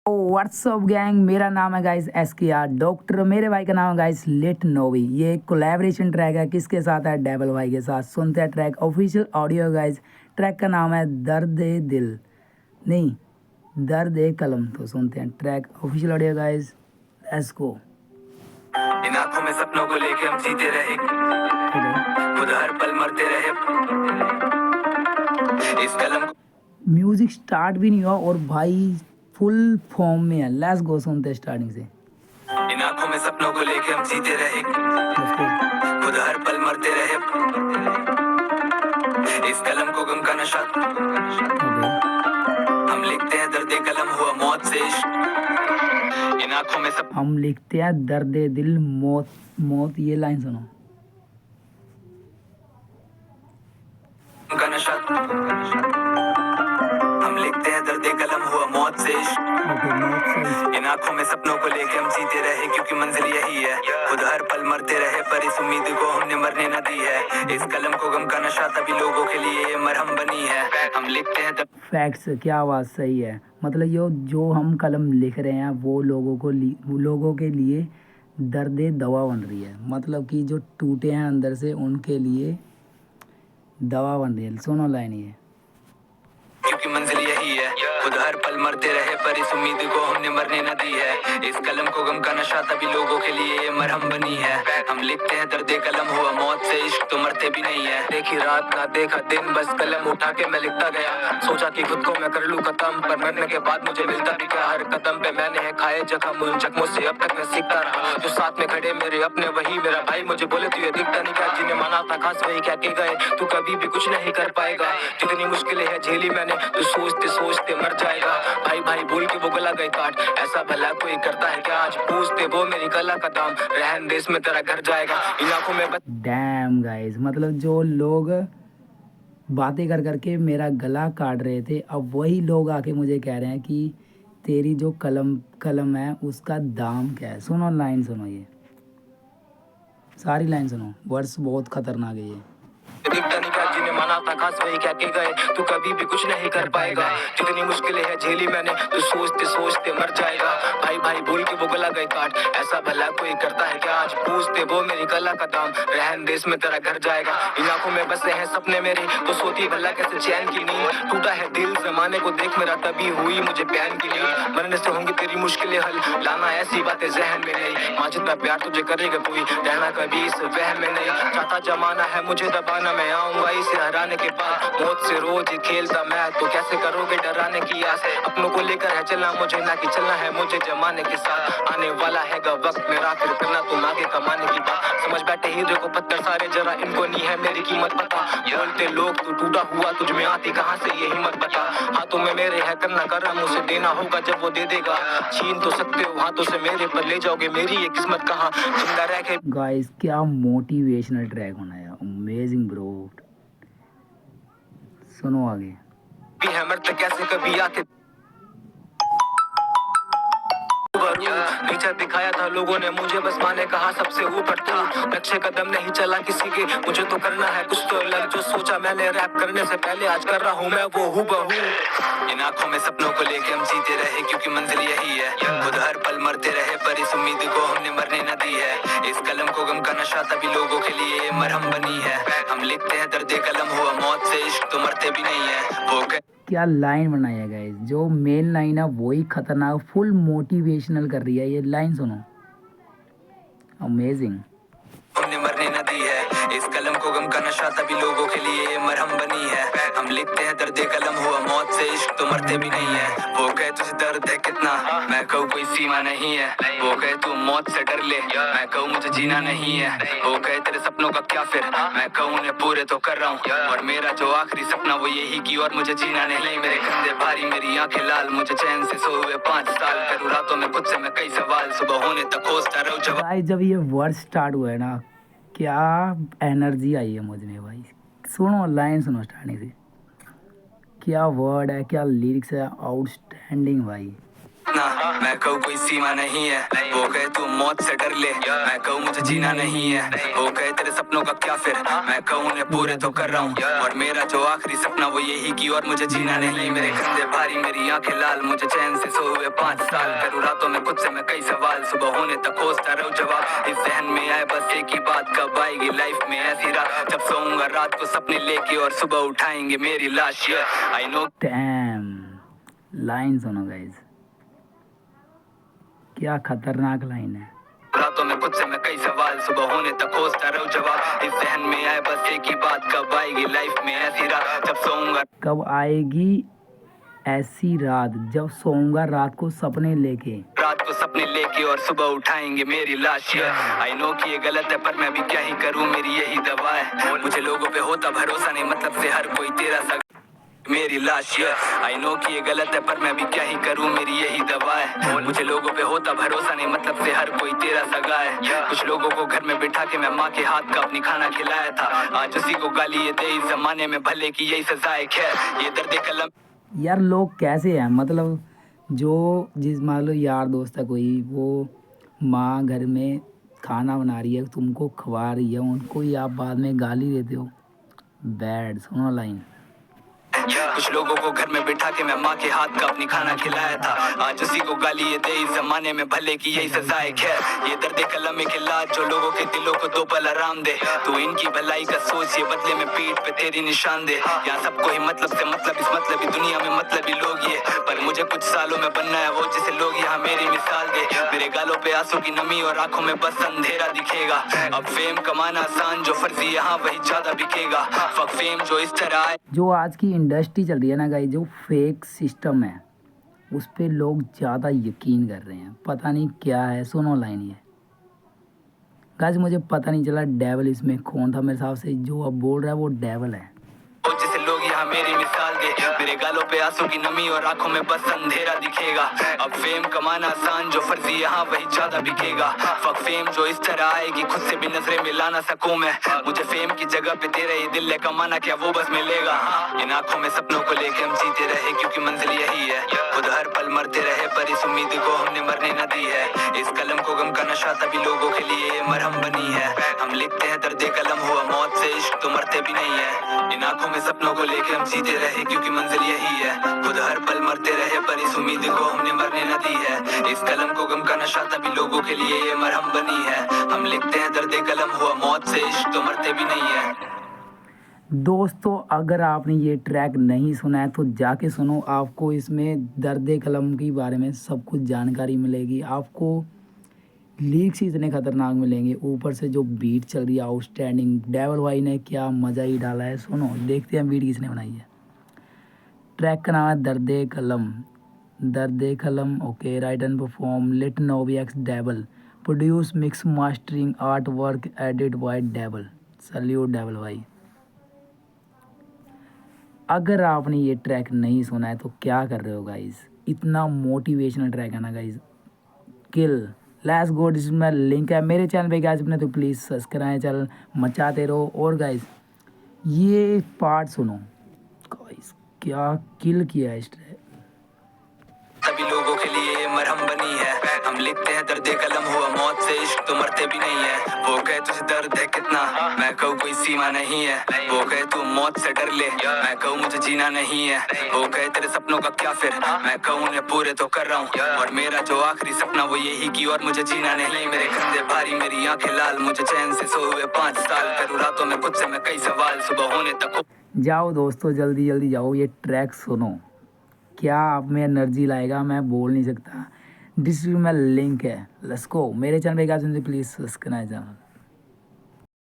WhatsApp gang, मेरा नाम है गाइस SKR डॉक्टर। मेरे भाई का नाम है गाइस लिट नोवी। ये कोलैबोरेशन ट्रैक है, किसके साथ है? डेबल भाई के साथ। सुनते हैं track, official audio guys. Track का नाम है दर्द ए दिल, नहीं दर्द ए कलम। तो सुनते हैं track, official audio guys. Let's go. इन आंखों में सपनों को लेके हम जीते रहे, खुद हर पल मरते रहे। इस कलम म्यूजिक स्टार्ट भी नहीं हुआ और भाई फुल फॉर्म में है। लेट्स गो, सुनते हैं स्टार्टिंग से। इन आंखों में सपनों को लेके हम जीते रहे, खुद हर पल मरते रहे। इस कलम को गम का नशा, हम लिखते हैं दर्द कलम हुआ मौत से इश्क। इन आंखों में सब हम लिखते हैं दर्द दिल मौत मौत। ये लाइन सुनो। का नशा, हम लिखते हैं दर्द कलम हुआ मौत से इश्क। इन आंखों में सपनों को लेके हम जीते रहे, क्योंकि मंजिल यही है, खुद हर पल मरते रहे। पर इस उम्मीद को हमने मरने न दी है। इस कलम को गम का नशा तभी लोगों के लिए ये मरहम बनी है। हम लिखते हैं फैक्ट्स, क्या बात सही है। मतलब ये जो हम कलम लिख रहे हैं वो लोगों के लिए दर्द दवा बन रही है। मतलब कि जो टूटे हैं अंदर से उनके लिए दवा बन रही है। सुनो लाइन ये। क्योंकि मंजिल यही है, खुद हर पल मरते रहे। पर इस उम्मीद को हमने मरने न दी है। इस कलम को गम का नशा तभी लोगों के लिए ये मरहम बनी है। हम लिखते हैं दर्द कलम हुआ मौत से इश्क, तो मरते भी नहीं है। देखी रात ना देखा दिन, बस कलम उठा के मैं लिखता गया। सोचा कि खुद को मैं कर लूं खत्म, पर मरने के बाद मुझे मिलता भी क्या? हर कदम पे मैंने है खाए जख्म, उन जख्मों से अब तक मैं सीखता रहा। जो साथ में खड़े मेरे अपने वही मेरा भाई मुझे बोले तू ये दिखता नहीं क्या? जिन्हें माना था खास वही क्या के गए, तू कभी भी कुछ नहीं कर पाएगा। जितनी मुश्किलें है झेली मैंने, तू सोचते सोचते मर जाएगा। भाई भाई बोल के वो गला गए काट, ऐसा भला कोई करता है क्या? आज पूछते वो मेरी कला का दाम, रहन देश में तेरा घर जाएगा। इन आंखों में डैम गाइस, मतलब जो लोग बातें कर करके मेरा गला काट रहे थे, अब वही लोग आके मुझे कह रहे हैं कि तेरी जो कलम है उसका दाम क्या है। सुनो लाइन, सुनो ये सारी लाइन सुनो। वर्ड्स बहुत खतरनाक है ये। दिखता नहीं क्या? जिन्हें माना था खास वही क्या के गए, तू कभी भी कुछ नहीं कर पाएगा। जितनी मुश्किलें है झेली मैंने, तू सोचते सोचते मर जाएगा। भाई भाई बोल के वो गला गए काट, ऐसा भला कोई करता है क्या? आज पूछते वो मेरी कला का दाम, रहन देश में तेरा घर जाएगा। इन आंखों में बसे हैं सपने मेरे, तो सोती भला कैसे चैन की नींद? टूटा है दिल जमाने को देख मेरा, तभी हुई मुझे प्यान की नींद। मरने से होंगी तेरी मुश्किलें हल, लाना ऐसी बातें जहन में नहीं। माँ जितना प्यार तुझे करेगा कोई, रहना कभी इस वहम में नहीं। चाहता जमाना है मुझे दबाना, मैं आऊंगा इसे हराने के बाद। मौत से रोज ही खेलता मैं, तो कैसे करोगे डराने की आस? अपनों को लेकर है चलना मुझे, ना कि चलना है मुझे जमाने के साथ। आने वाला है वक्त मेरा, फिर करना तुम आगे कमाने की बात। समझ बैठे हीरे को पत्थर सारे, जरा इनको नहीं है मेरी कीमत पता। बोलते लोग तू टूटा हुआ, तुझ में आती कहाँ से ये हिम्मत बता? हाथों में मेरे है करना करम, उसे देना होगा जब वो दे देगा। छीन तो सकते हो हाथों से मेरे, पर ले जाओगे मेरी ये किस्मत कहाँ? जिंदा रह के गाइस क्या मोटिवेशनल ट्रैक होना है, अमेजिंग ब्रो। सुनो आगे। भी है मरते कैसे कभी आके नीचे दिखाया था लोगों ने मुझे, बस माने कहा सबसे ऊपर तू। नक्शे कदम नहीं चला किसी के, मुझे तो करना है कुछ तो अलग। जो सोचा मैंने रैप करने से पहले, आज कर रहा हूँ मैं वो हूबहू। इन आंखों में सपनों को लेके हम जीते रहे, क्योंकि मंजिल यही है, खुद हर पल मरते रहे। पर इस उम्मीद को हमने मरने न दी है। इस कलम को गम का नशा तभी लोगों के लिए मरहम बनी है। हम लिखते हैं दर्द कलम हुआ मौत से इश्क, तो मरते भी नहीं है। वो क्या लाइन बनाई है गाइस। जो मेन लाइन है वही खतरनाक, फुल मोटिवेशनल कर रही है। ये लाइन सुनो, अमेजिंग। हमने मरने न दी है। इस कलम को गम का नशा तभी लोगों के लिए ये मरहम बनी है। हम लिखते हैं दर्द कलम हुआ मौत से इश्क, तो मरते भी नहीं है। वो कहे तुझे दर्द है कितना, मैं कहूँ कोई सीमा नहीं है। वो कहे तू मौत से डर ले, मैं कहूँ मुझे जीना नहीं है। वो कहे तेरे सपनों का क्या फिर, मैं कहूँ उन्हें पूरे तो कर रहा हूँ। और मेरा जो आखिरी सपना वो यही की, और मुझे जीना नहीं। मेरे कंधे भारी मेरी आंखें लाल, मुझे चैन से सो हुए 5 साल। करूँ रातों में खुद से मैं कई सवाल, सुबह होने तक खोजता रहूं जवाब। भाई जब ये वर्ड स्टार्ट हुआ है ना, क्या एनर्जी आई है मुझ में भाई। सुनो लाइन, सुनो स्टार्टिंग से। क्या वर्ड है, क्या लिरिक्स है, आउटस्टैंडिंग भाई। ना मैं कहूँ कोई सीमा नहीं है, वो कहे तू मौत से डर ले, मैं कहूँ मुझे जीना नहीं है, वो कहे तेरे सपनों का क्या फिर, मैं कहूँ उन्हें पूरे तो कर रहा हूँ, और मेरा जो आखिरी सपना वो यही की और मुझे जीना नहीं। मेरे कंधे भारी मेरी आंखें लाल, मुझे चैन से सो हुए 5 साल, करूँ रातों में खुद से मैं कई सवाल, सुबह होने तक खोजता रहूं जवाब, इस जहन में आए बस एक ही बात, कब आएगी लाइफ में ऐसी रात जब सोऊंगा रात को सपने लेके और सुबह उठाएंगे मेरी लाश। आई नो डैम, लाइन सुनो गाइज, क्या खतरनाक लाइन है। रातों में खुद से मैं कई सवाल, सुबह होने तक खोजता रहूं जवाब, इस जहन में आए बस एक ही बात, कब आएगी लाइफ में ऐसी रात जब सोऊंगा, कब आएगी ऐसी रात जब सोऊंगा रात को सपने लेके, रात को सपने लेके और सुबह उठाएंगे मेरी लाश। आई नो कि ये गलत है पर मैं भी क्या ही करूं, मेरी यही दवा है, मुझे लोगों पे होता भरोसा नहीं, मतलब से हर कोई तेरा सा मेरी लाश। आई नो कि ये गलत है पर मैं भी क्या ही करूं, मेरी यही दवा है, मुझे लोगों पे होता भरोसा नहीं, मतलब से हर कोई तेरा सगा है। कुछ लोगों को घर में बिठा के मैं माँ के हाथ का अपनी खाना खिलाया था, आज उसी को गाली ये दे इस जमाने में भले की यही सजा है। खैर ये दर्द कलम यार लोग कैसे हैं, मतलब जो जिस मान लो यार दोस्त है कोई, वो माँ घर में खाना बना रही है, तुमको खवा रही है, उनको ही आप बाद में गाली देते हो। बैड, सुनो लाइन। कुछ लोगों को घर में बिठा के मैं माँ के हाथ का अपनी खाना खिलाया था, आज उसी को गाली ये दे इस जमाने में भले की यही सजा है। खैर ये दर्द कलम के लाज जो लोगों के दिलों को दो पल आराम दे, तू इनकी भलाई का सोच ये बदले में पीठ पे तेरी निशान दे। यहाँ सबको ही मतलब से मतलब, इस मतलबी दुनिया में मतलबी लोग ये, पर मुझे कुछ सालों में बनना है वो जिसे लोग यहाँ मेरी मिसाल दे। मेरे गालों पे आंसू की नमी और आंखों में बस अंधेरा दिखेगा, अब फेम कमाना आसान जो फर्जी यहाँ वही ज्यादा बिकेगा, फक फेम जो इस तरह आए। जो आज की इंडस्ट्री चल रही है ना गाइस, जो फेक सिस्टम है उस पे लोग ज़्यादा यकीन कर रहे हैं, पता नहीं क्या है। सुनो लाइन ये गाइस, मुझे पता नहीं चला डेवल इसमें कौन था, मेरे हिसाब से जो अब बोल रहा है वो डेवल है। जिसे लोग यहाँ मेरी मिसाल दे, मेरे गालों पे आंसू की नमी और आंखों में बस अंधेरा दिखेगा, अब फेम कमाना आसान जो फर्जी यहाँ वही ज्यादा बिकेगा, फक फेम जो इस तरह आएगी खुद से भी नजरें मिला ना सकूं मैं, मुझे फेम की जगह पे तेरा ये दिल है कमाना क्या वो बस मिलेगा। इन आंखों में सपनों को लेके हम जीते रहे क्योंकि मंजिल यही है, खुद हर पल मरते रहे पर इस उम्मीद को हमने मरने न दी है, इस कलम को गम का नशा तभी लोगों के लिए ये मरहम बनी है, हम लिखते हैं दर्द कलम हुआ मौत से इश्क तो मरते भी नहीं है, इन आंखों में सपनों को लेके हम जीते रहे क्योंकि मंजिल यही है, खुद हर पल मरते रहे पर इस उम्मीद को हमने मरने न दी है, इस कलम को गम का नशा तभी लोगों के लिए ये मरहम बनी है, हम लिखते हैं दर्द कलम हुआ मौत से इश्क तो मरते भी नहीं है। दोस्तों अगर आपने ये ट्रैक नहीं सुना है तो जाके सुनो, आपको इसमें दर्द कलम के बारे में सब कुछ जानकारी मिलेगी, आपको लीक्स ही इतने खतरनाक मिलेंगे, ऊपर से जो बीट चल रही है आउटस्टैंडिंग, डेवल भाई ने क्या मज़ा ही डाला है। सुनो देखते हैं बीट किसने बनाई है। ट्रैक का नाम है दर्द कलम, दर्द कलम। ओके, राइट एंड परफॉर्म लिट नोवी x Deval, produce mix mastering art work edit by Deval. Salute Deval भाई। अगर आपने ये ट्रैक नहीं सुना है तो क्या कर रहे हो गाइस, इतना मोटिवेशनल ट्रैक है ना गाइस, किल। लेट्स गो, जिसमें लिंक है मेरे चैनल पे गाइस, अपने तो प्लीज़ सब्सक्राइब, चैनल मचाते रहो। और गाइस ये पार्ट सुनो गाइस, क्या किल किया है इस ट्रैक। सभी लोगों के लिए ये मरहम बनी है, हम लिखते हैं दर्द कलम हुआ मौत से इश्क तो मरते भी नहीं है, वो कहे तुझे दर्द है कितना, मैं कहूँ कोई सीमा नहीं है, वो कहे तू मौत से डर ले, मैं कहूँ मुझे जीना नहीं है, वो कहे तेरे सपनों का क्या फिर, मैं कहूँ उन्हें पूरे तो कर रहा हूँ, और मेरा जो आखिरी सपना वो यही की और मुझे जीना नहीं। मेरे कंधे भारी मेरी आंखें लाल, मुझे चैन से सो हुए 5 साल, करूँ रातों में खुद से मैं कई सवाल, सुबह होने तक। जाओ दोस्तों जल्दी जल्दी जाओ, ये ट्रैक सुनो, क्या आप में एनर्जी लाएगा मैं बोल नहीं सकता। डिस्क्रिप्शन में लिंक है, लेट्स गो। मेरे चैनल पे क्या प्लीज़ सब्सक्राइब चैनल।